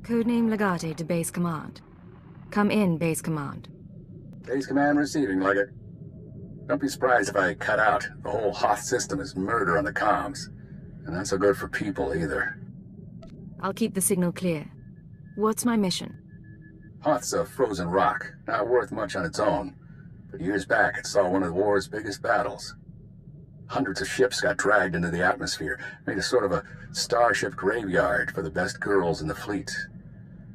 Codename Legate to Base Command. Come in, Base Command. Base Command receiving, Leggett. Don't be surprised if I cut out. The whole Hoth system is murder on the comms. And not so good for people, either. I'll keep the signal clear. What's my mission? Hoth's a frozen rock, not worth much on its own. But years back, it saw one of the war's biggest battles. Hundreds of ships got dragged into the atmosphere, made a sort of a starship graveyard for the best girls in the fleet.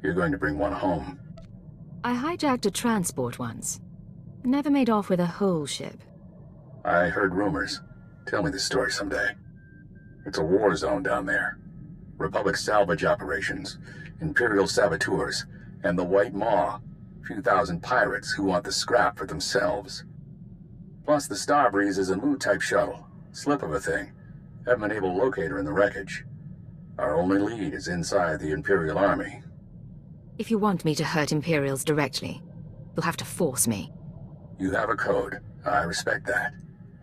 You're going to bring one home. I hijacked a transport once. Never made off with a whole ship. I heard rumors. Tell me the story someday. It's a war zone down there. Republic salvage operations, Imperial saboteurs, and the White Maw. A few thousand pirates who want the scrap for themselves. Plus, the Starbreeze is a Mu-type shuttle. Slip of a thing. Haven't been able to locate her in the wreckage. Our only lead is inside the Imperial Army. If you want me to hurt Imperials directly, you'll have to force me. You have a code. I respect that.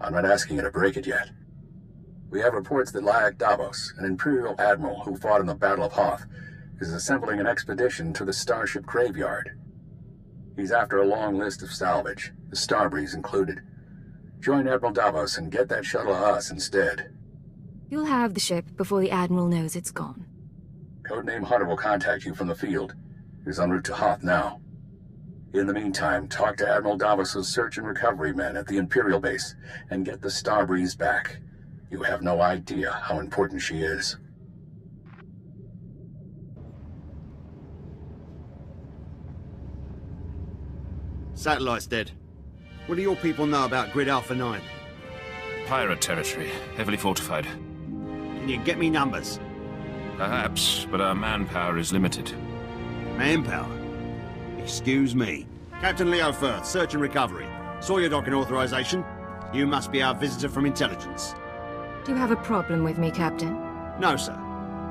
I'm not asking you to break it yet. We have reports that Davos, an Imperial admiral who fought in the Battle of Hoth, is assembling an expedition to the Starship Graveyard. He's after a long list of salvage, the Starbreeze included. Join Admiral Davos and get that shuttle to us instead. You'll have the ship before the Admiral knows it's gone. Codename Hunter will contact you from the field. He's en route to Hoth now. In the meantime, talk to Admiral Davos' search and recovery men at the Imperial base and get the Starbreeze back. You have no idea how important she is. Satellite's dead. What do your people know about Grid Alpha 9? Pirate territory, heavily fortified. Can you get me numbers? Perhaps, but our manpower is limited. Manpower? Excuse me. Captain Leo Firth, search and recovery. Saw your docking authorization. You must be our visitor from intelligence. Do you have a problem with me, Captain? No, sir.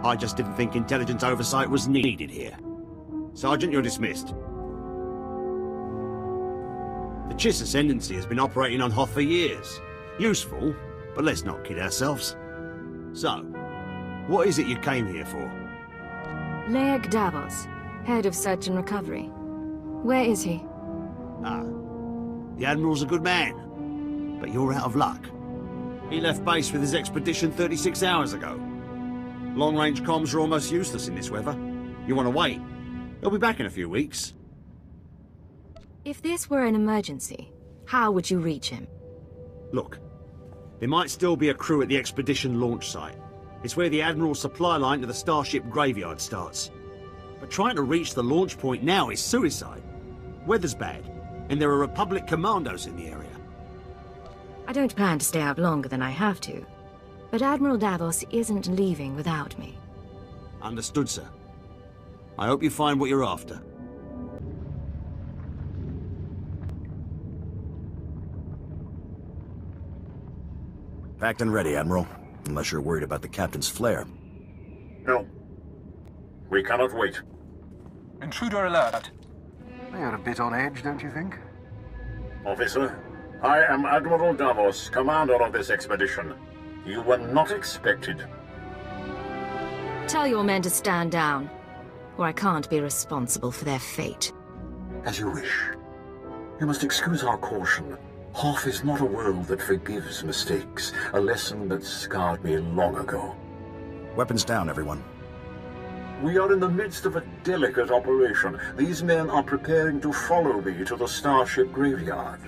I just didn't think intelligence oversight was needed here. Sergeant, you're dismissed. The Chiss Ascendancy has been operating on Hoth for years. Useful, but let's not kid ourselves. So, what is it you came here for? Leag Davos, head of search and recovery. Where is he? Ah, the Admiral's a good man, but you're out of luck. He left base with his expedition 36 hours ago. Long-range comms are almost useless in this weather. You want to wait? He'll be back in a few weeks. If this were an emergency, how would you reach him? Look, there might still be a crew at the expedition launch site. It's where the Admiral's supply line to the Starship Graveyard starts. But trying to reach the launch point now is suicide. Weather's bad, and there are Republic commandos in the area. I don't plan to stay out longer than I have to, but Admiral Davos isn't leaving without me. Understood, sir. I hope you find what you're after. Packed and ready, Admiral. Unless you're worried about the captain's flare. No. We cannot wait. Intruder alert. They are a bit on edge, don't you think? Officer, I am Admiral Davos, commander of this expedition. You were not expected. Tell your men to stand down, or I can't be responsible for their fate. As you wish. You must excuse our caution. Hoth is not a world that forgives mistakes, a lesson that scarred me long ago. Weapons down, everyone. We are in the midst of a delicate operation. These men are preparing to follow me to the Starship Graveyard.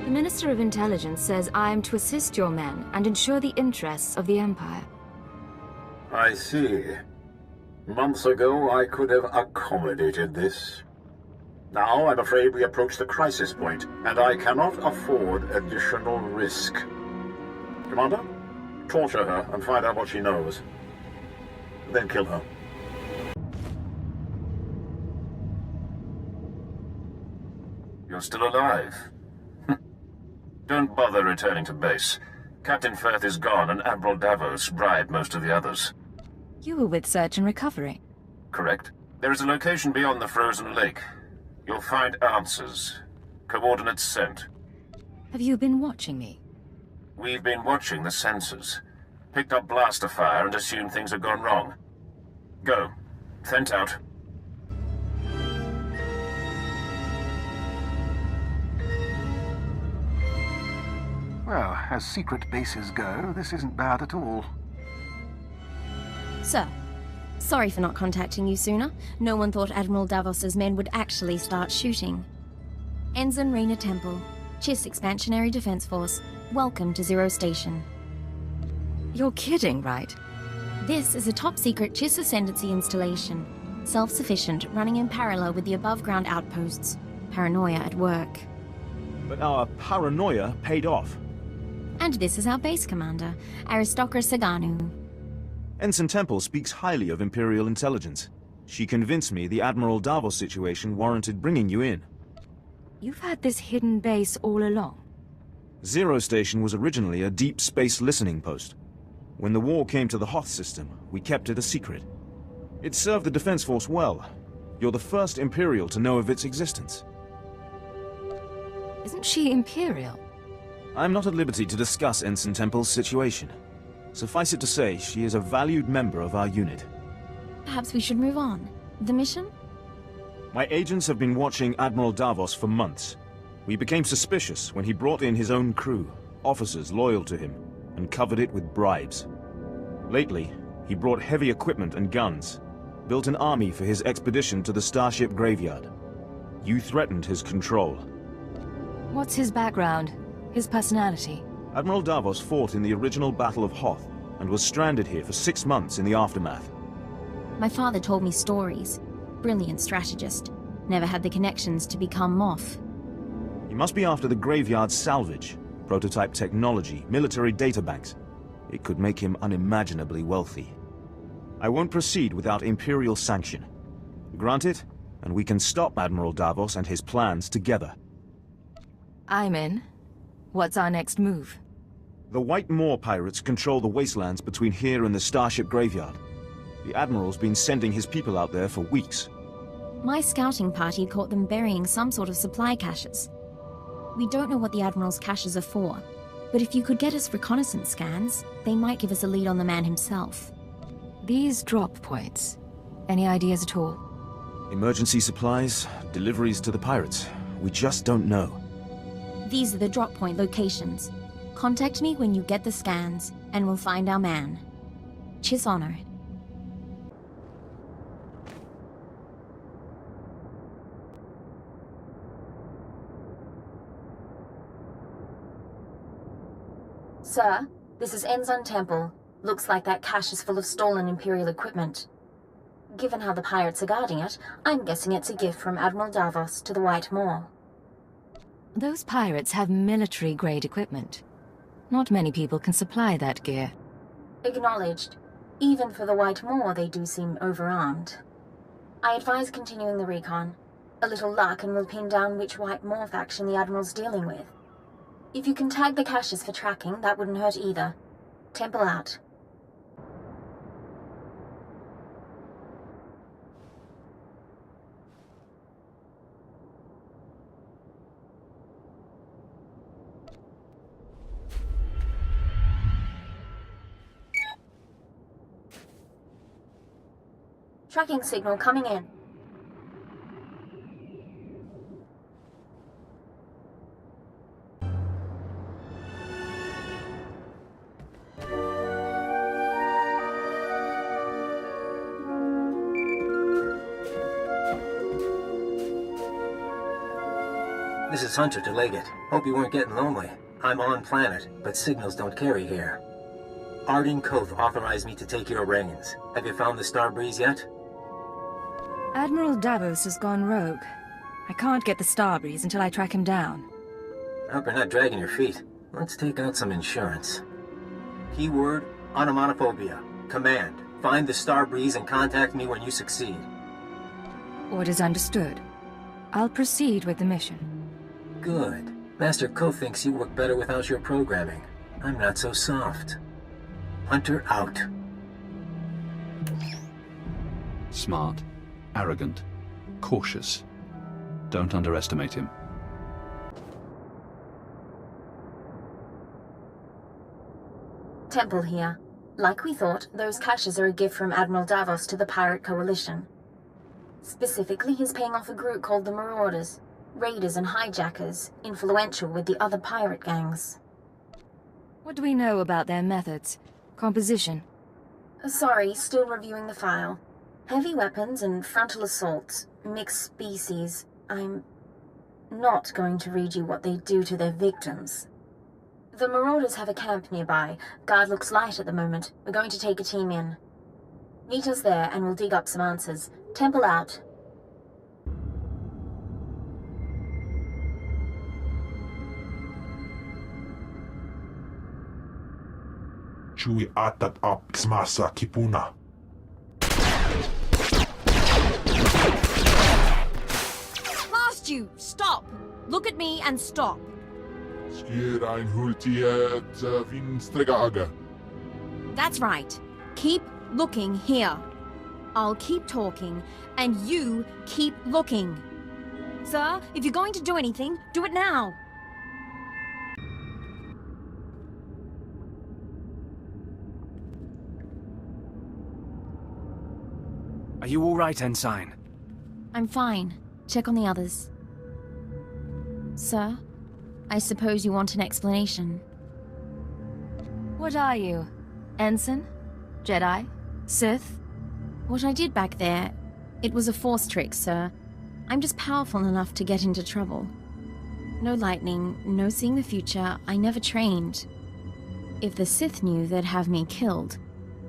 The Minister of Intelligence says I am to assist your men and ensure the interests of the Empire. I see. Months ago, I could have accommodated this. Now, I'm afraid we approach the crisis point, and I cannot afford additional risk. Commander, torture her and find out what she knows. Then kill her. You're still alive. Don't bother returning to base. Captain Firth is gone, and Admiral Davos bribed most of the others. You were with Search and Recovery. Correct. There is a location beyond the frozen lake. You'll find answers. Coordinates sent. Have you been watching me? We've been watching the sensors. Picked up blaster fire and assumed things had gone wrong. Go. Sent out. Well, as secret bases go, this isn't bad at all. Sir, sorry for not contacting you sooner. No one thought Admiral Davos's men would actually start shooting. Ensign Rena Temple, Chiss Expansionary Defense Force. Welcome to Zero Station. You're kidding, right? This is a top-secret Chiss Ascendancy installation. Self-sufficient, running in parallel with the above-ground outposts. Paranoia at work. But our paranoia paid off. And this is our base commander, Aristocra Saganu. Ensign Temple speaks highly of Imperial intelligence. She convinced me the Admiral Davos situation warranted bringing you in. You've had this hidden base all along? Zero Station was originally a deep space listening post. When the war came to the Hoth system, we kept it a secret. It served the Defense Force well. You're the first Imperial to know of its existence. Isn't she Imperial? I'm not at liberty to discuss Ensign Temple's situation. Suffice it to say, she is a valued member of our unit. Perhaps we should move on. The mission? My agents have been watching Admiral Davos for months. We became suspicious when he brought in his own crew, officers loyal to him, and covered it with bribes. Lately, he brought heavy equipment and guns, built an army for his expedition to the Starship Graveyard. You threatened his control. What's his background? His personality? Admiral Davos fought in the original Battle of Hoth, and was stranded here for 6 months in the aftermath. My father told me stories. Brilliant strategist. Never had the connections to become Moth. He must be after the Graveyard's salvage, prototype technology, military databanks. It could make him unimaginably wealthy. I won't proceed without Imperial sanction. Grant it, and we can stop Admiral Davos and his plans together. I'm in. What's our next move? The White Moor pirates control the wastelands between here and the Starship Graveyard. The Admiral's been sending his people out there for weeks. My scouting party caught them burying some sort of supply caches. We don't know what the Admiral's caches are for, but if you could get us reconnaissance scans, they might give us a lead on the man himself. These drop points. Any ideas at all? Emergency supplies, deliveries to the pirates. We just don't know. These are the drop point locations. Contact me when you get the scans, and we'll find our man. Chiss Honor. Sir, this is Ensign Temple. Looks like that cache is full of stolen Imperial equipment. Given how the pirates are guarding it, I'm guessing it's a gift from Admiral Davos to the White Moor. Those pirates have military-grade equipment. Not many people can supply that gear. Acknowledged. Even for the White Moor, they do seem overarmed. I advise continuing the recon. A little luck and we'll pin down which White Moor faction the Admiral's dealing with. If you can tag the caches for tracking, that wouldn't hurt either. Temple out. Tracking signal coming in. This is Hunter to Leggett. Hope you weren't getting lonely. I'm on planet, but signals don't carry here. Arden Koth authorized me to take your reins. Have you found the Starbreeze yet? Admiral Davos has gone rogue. I can't get the Starbreeze until I track him down. I hope you're not dragging your feet. Let's take out some insurance. Keyword, onomatophobia. Command, find the Starbreeze and contact me when you succeed. Orders understood. I'll proceed with the mission. Good. Master Koth thinks you work better without your programming. I'm not so soft. Hunter out. Smart, arrogant, cautious. Don't underestimate him. Temple here. Like we thought, those caches are a gift from Admiral Davos to the Pirate Coalition. Specifically, he's paying off a group called the Marauders. Raiders and hijackers, influential with the other pirate gangs. What do we know about their methods? Composition? Sorry, still reviewing the file. Heavy weapons and frontal assaults, mixed species. I'm not going to read you what they do to their victims. The Marauders have a camp nearby. Guard looks light at the moment. We're going to take a team in. Meet us there and we'll dig up some answers. Temple out. Chui atat up smasa kipuna. Past you! Stop! Look at me and stop. Skirain hultiet vinstregaga. That's right. Keep looking here. I'll keep talking, and you keep looking. Sir, if you're going to do anything, do it now. Are you all right, Ensign? I'm fine. Check on the others. Sir, I suppose you want an explanation. What are you? Ensign? Jedi? Sith? What I did back there, it was a force trick, sir. I'm just powerful enough to get into trouble. No lightning, no seeing the future, I never trained. If the Sith knew, they'd have me killed.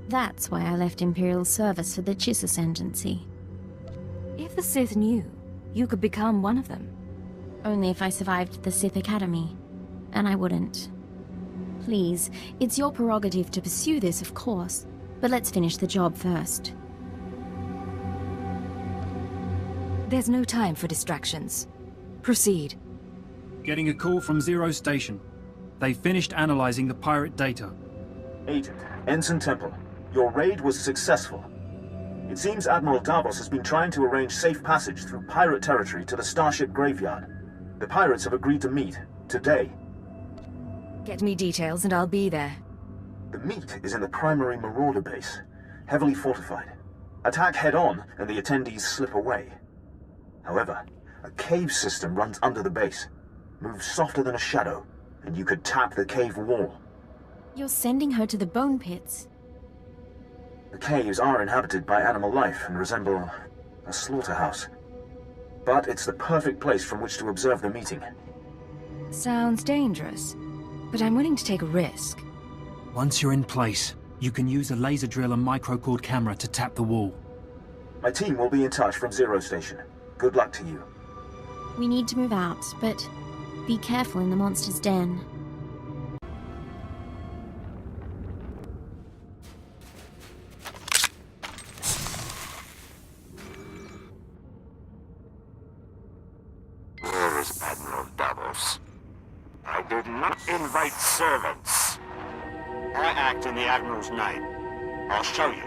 That's why I left Imperial service for the Chiss Ascendancy. If the Sith knew, you could become one of them. Only if I survived the Sith Academy. And I wouldn't. Please, it's your prerogative to pursue this, of course. But let's finish the job first. There's no time for distractions. Proceed. Getting a call from Zero Station. They finished analyzing the pirate data. Agent, Ensign Temple, your raid was successful. It seems Admiral Davos has been trying to arrange safe passage through pirate territory to the Starship Graveyard. The pirates have agreed to meet, today. Get me details and I'll be there. The meet is in the primary Marauder base, heavily fortified. Attack head-on and the attendees slip away. However, a cave system runs under the base. Moves softer than a shadow, and you could tap the cave wall. You're sending her to the bone pits. The caves are inhabited by animal life and resemble a slaughterhouse. But it's the perfect place from which to observe the meeting. Sounds dangerous, but I'm willing to take a risk. Once you're in place, you can use a laser drill and microcord camera to tap the wall. My team will be in touch from Zero Station. Good luck to you. We need to move out, but be careful in the monster's den. Where is Admiral Davos? I did not invite servants. I act in the Admiral's name. I'll show you.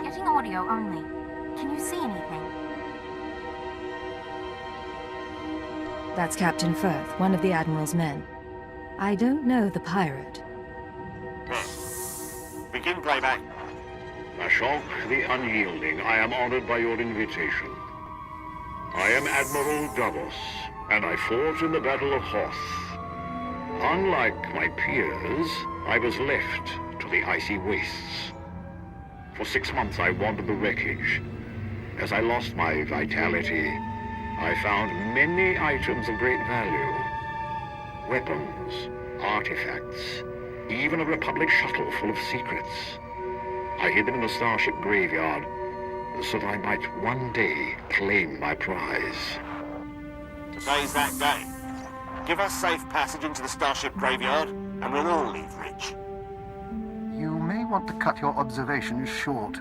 Getting audio only. Can you see anything? That's Captain Firth, one of the Admiral's men. I don't know the pirate. Begin playback. Ashok the Unyielding, I am honored by your invitation. I am Admiral Davos, and I fought in the Battle of Hoth. Unlike my peers, I was left to the icy wastes. For 6 months I wandered the wreckage. As I lost my vitality, I found many items of great value. Weapons, artifacts, even a Republic shuttle full of secrets. I hid them in the Starship Graveyard, so that I might one day claim my prize. Today's that day. Give us safe passage into the Starship Graveyard, and we'll all leave rich. You may want to cut your observations short.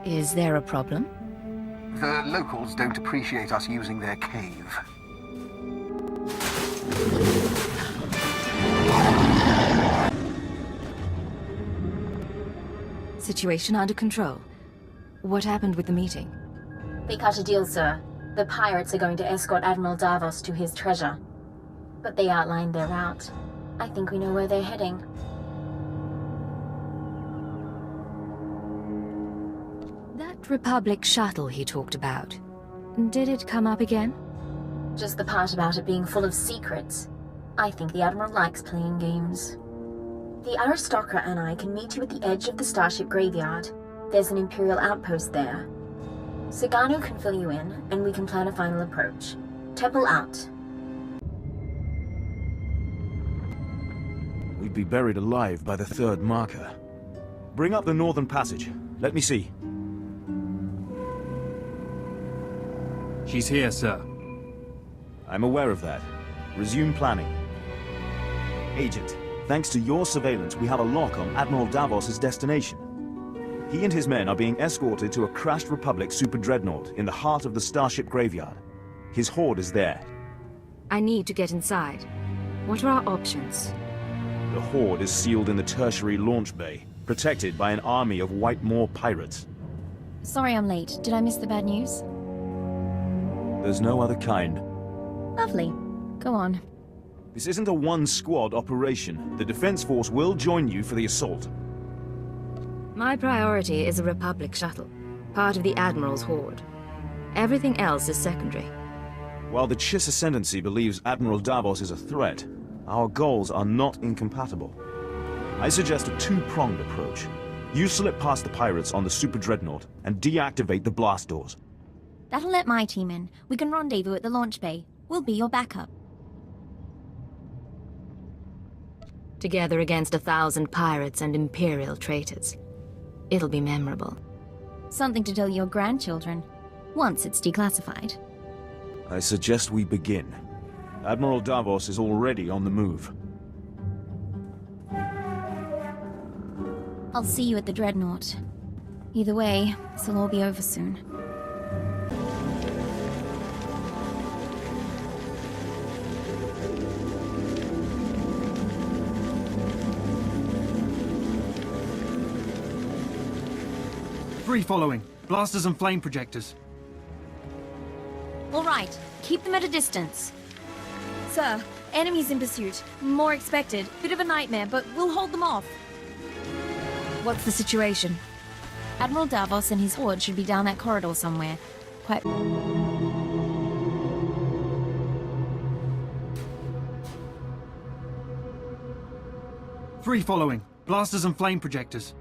Is there a problem? The locals don't appreciate us using their cave. Situation under control. What happened with the meeting? They cut a deal, sir. The pirates are going to escort Admiral Davos to his treasure. But they outlined their route. I think we know where they're heading. That Republic shuttle he talked about, did it come up again? Just the part about it being full of secrets. I think the Admiral likes playing games. The aristocrat and I can meet you at the edge of the Starship graveyard. There's an Imperial outpost there. Sagano can fill you in, and we can plan a final approach. Temple out. We'd be buried alive by the third marker. Bring up the northern passage. Let me see. She's here, sir. I'm aware of that. Resume planning. Agent, thanks to your surveillance, we have a lock on Admiral Davos's destination. He and his men are being escorted to a crashed Republic super dreadnought in the heart of the Starship graveyard. His horde is there. I need to get inside. What are our options? The horde is sealed in the tertiary launch bay, protected by an army of White Moor pirates. Sorry I'm late. Did I miss the bad news? There's no other kind. Lovely. Go on. This isn't a one-squad operation. The Defense Force will join you for the assault. My priority is a Republic shuttle, part of the Admiral's horde. Everything else is secondary. While the Chiss Ascendancy believes Admiral Davos is a threat, our goals are not incompatible. I suggest a two-pronged approach. You slip past the pirates on the super dreadnought and deactivate the blast doors. That'll let my team in. We can rendezvous at the launch bay. We'll be your backup. Together against 1,000 pirates and Imperial traitors. It'll be memorable. Something to tell your grandchildren, once it's declassified. I suggest we begin. Admiral Davos is already on the move. I'll see you at the dreadnought. Either way, this'll all be over soon. Free following. Blasters and flame projectors. All right, keep them at a distance. Sir, enemies in pursuit. More expected. Bit of a nightmare, but we'll hold them off. What's the situation? Admiral Davos and his horde should be down that corridor somewhere. Quite... Free following. Blasters and flame projectors.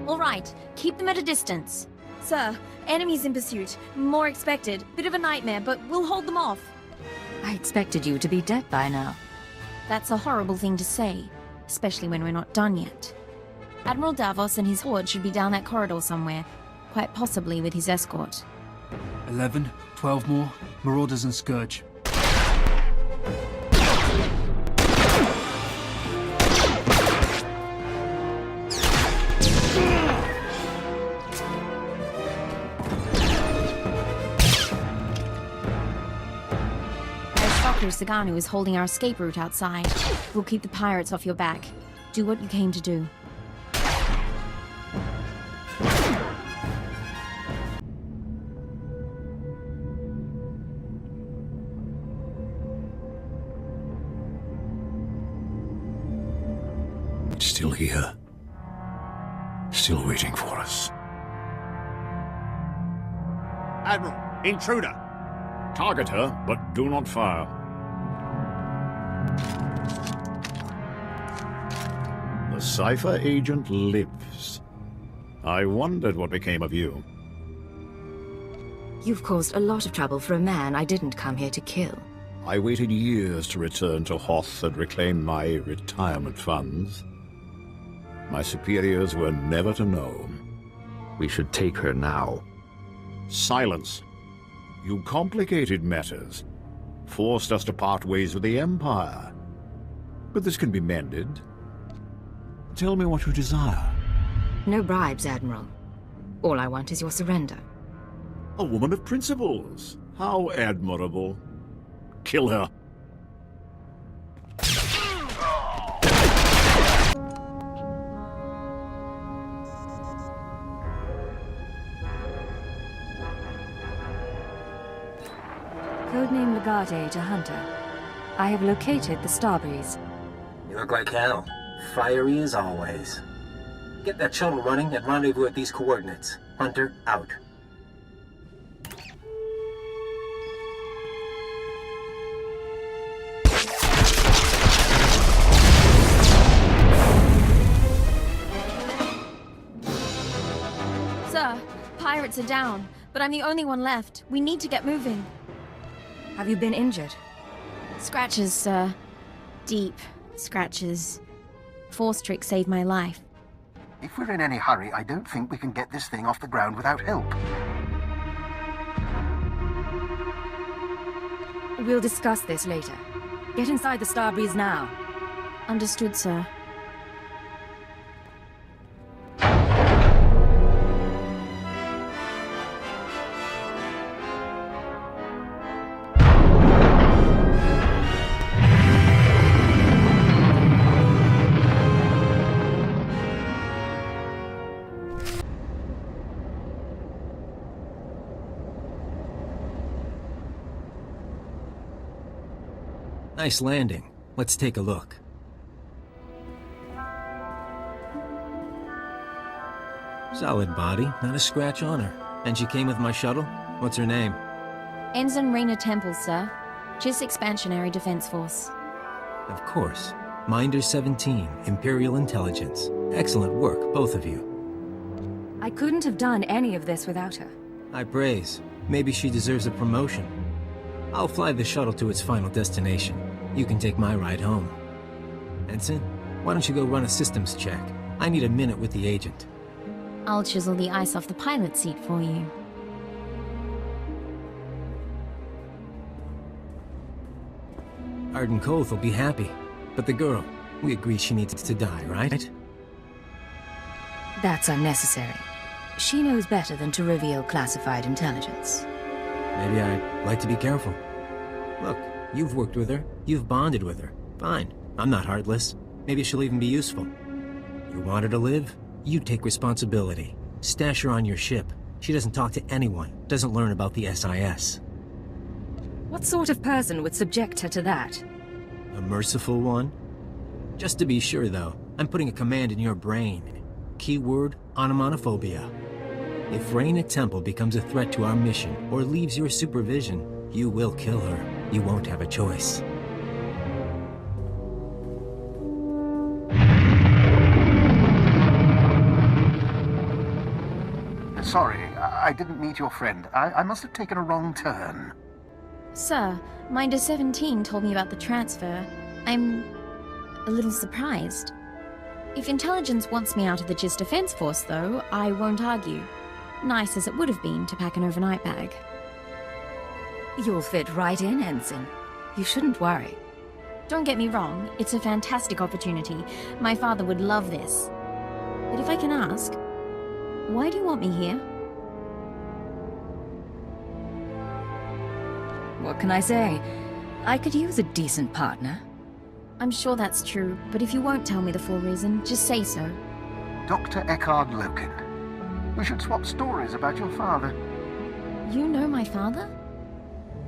All right, keep them at a distance. Sir, enemies in pursuit. More expected. Bit of a nightmare, but we'll hold them off. I expected you to be dead by now. That's a horrible thing to say, especially when we're not done yet. Admiral Davos and his horde should be down that corridor somewhere, quite possibly with his escort. 11, 12 more. Marauders and Scourge. Sagano is holding our escape route outside. We'll keep the pirates off your back. Do what you came to do. It's still here. Still waiting for us. Admiral, intruder! Target her, but do not fire. The Cypher agent lives. I wondered what became of you. You've caused a lot of trouble for a man I didn't come here to kill. I waited years to return to Hoth and reclaim my retirement funds. My superiors were never to know. We should take her now. Silence. You complicated matters. Forced us to part ways with the Empire. But this can be mended. Tell me what you desire. No bribes, Admiral. All I want is your surrender. A woman of principles. How admirable. Kill her. Codename Legate to Hunter. I have located the Starbreeze. You look like hell. Fiery as always. Get that shuttle running and rendezvous at these coordinates. Hunter, out. Sir, pirates are down, but I'm the only one left. We need to get moving. Have you been injured? Scratches, sir. Deep scratches. Force trick saved my life. If we're in any hurry, I don't think we can get this thing off the ground without help. We'll discuss this later. Get inside the Starbreeze now. Understood, sir. Nice landing. Let's take a look. Solid body, not a scratch on her. And she came with my shuttle? What's her name? Ensign Raina Temple, sir. JIS Expansionary Defense Force. Of course. Minder 17, Imperial Intelligence. Excellent work, both of you. I couldn't have done any of this without her. High praise. Maybe she deserves a promotion. I'll fly the shuttle to its final destination. You can take my ride home. Ensign, why don't you go run a systems check? I need a minute with the agent. I'll chisel the ice off the pilot seat for you. Arden Hoth will be happy. But the girl, we agreed she needs to die, right? That's unnecessary. She knows better than to reveal classified intelligence. Maybe I'd like to be careful. Look, you've worked with her. You've bonded with her. Fine. I'm not heartless. Maybe she'll even be useful. You want her to live? You take responsibility. Stash her on your ship. She doesn't talk to anyone. Doesn't learn about the SIS. What sort of person would subject her to that? A merciful one? Just to be sure, though, I'm putting a command in your brain. Keyword, onomatophobia. If Raina Temple becomes a threat to our mission, or leaves your supervision, you will kill her. You won't have a choice. Sorry, I didn't meet your friend. I must have taken a wrong turn. Sir, Minder 17 told me about the transfer. I'm a little surprised. If intelligence wants me out of the JIS Defense Force, though, I won't argue. Nice as it would have been to pack an overnight bag. You'll fit right in, Ensign. You shouldn't worry. Don't get me wrong, it's a fantastic opportunity. My father would love this. But if I can ask, why do you want me here? What can I say? I could use a decent partner. I'm sure that's true, but if you won't tell me the full reason, just say so. Dr. Eckhard Loken. We should swap stories about your father. You know my father?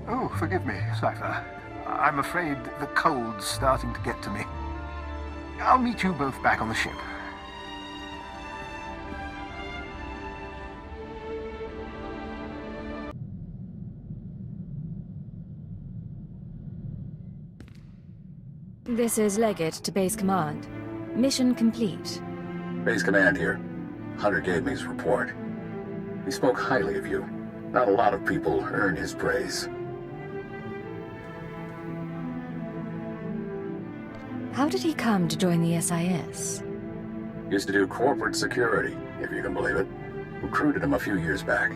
Oh, forgive me, Cypher. I'm afraid the cold's starting to get to me. I'll meet you both back on the ship. This is Leggett to Base Command. Mission complete. Base Command here. Hunter gave me his report. He spoke highly of you. Not a lot of people earn his praise. How did he come to join the SIS? Used to do corporate security, if you can believe it. Recruited him a few years back.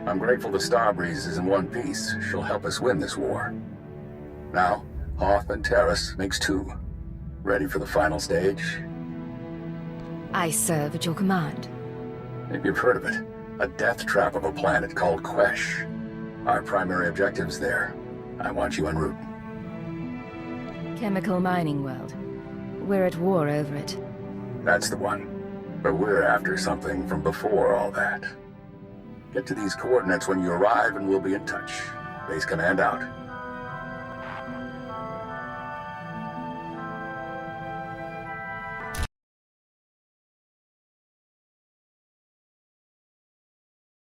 I'm grateful the Starbreeze is in one piece. She'll help us win this war. Now, Hoth and Terrace makes two. Ready for the final stage? I serve at your command. Maybe you've heard of it. A death trap of a planet called Quesh. Our primary objective's there. I want you en route. Chemical mining world. We're at war over it. That's the one. But we're after something from before all that. Get to these coordinates when you arrive and we'll be in touch. Base Command out.